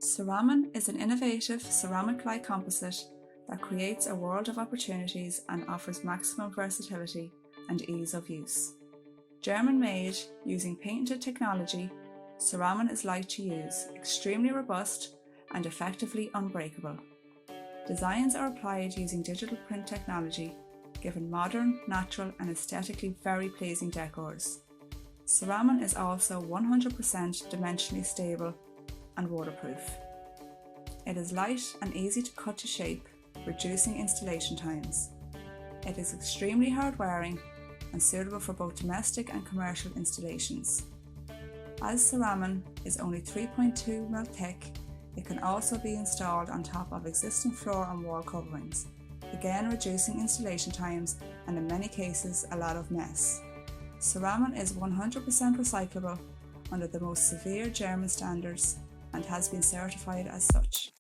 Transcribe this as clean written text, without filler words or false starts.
Ceramin is an innovative ceramic-like composite that creates a world of opportunities and offers maximum versatility and ease of use. German-made, using patented technology, Ceramin is light to use, extremely robust, and effectively unbreakable. Designs are applied using digital print technology, giving modern, natural, and aesthetically very pleasing decors. Ceramin is also 100% dimensionally stable and waterproof. It is light and easy to cut to shape, reducing installation times. It is extremely hard wearing and suitable for both domestic and commercial installations. As Ceramin is only 3.2 mm thick, it can also be installed on top of existing floor and wall coverings, again reducing installation times and in many cases a lot of mess. Ceramin is 100% recyclable under the most severe German standards and has been certified as such.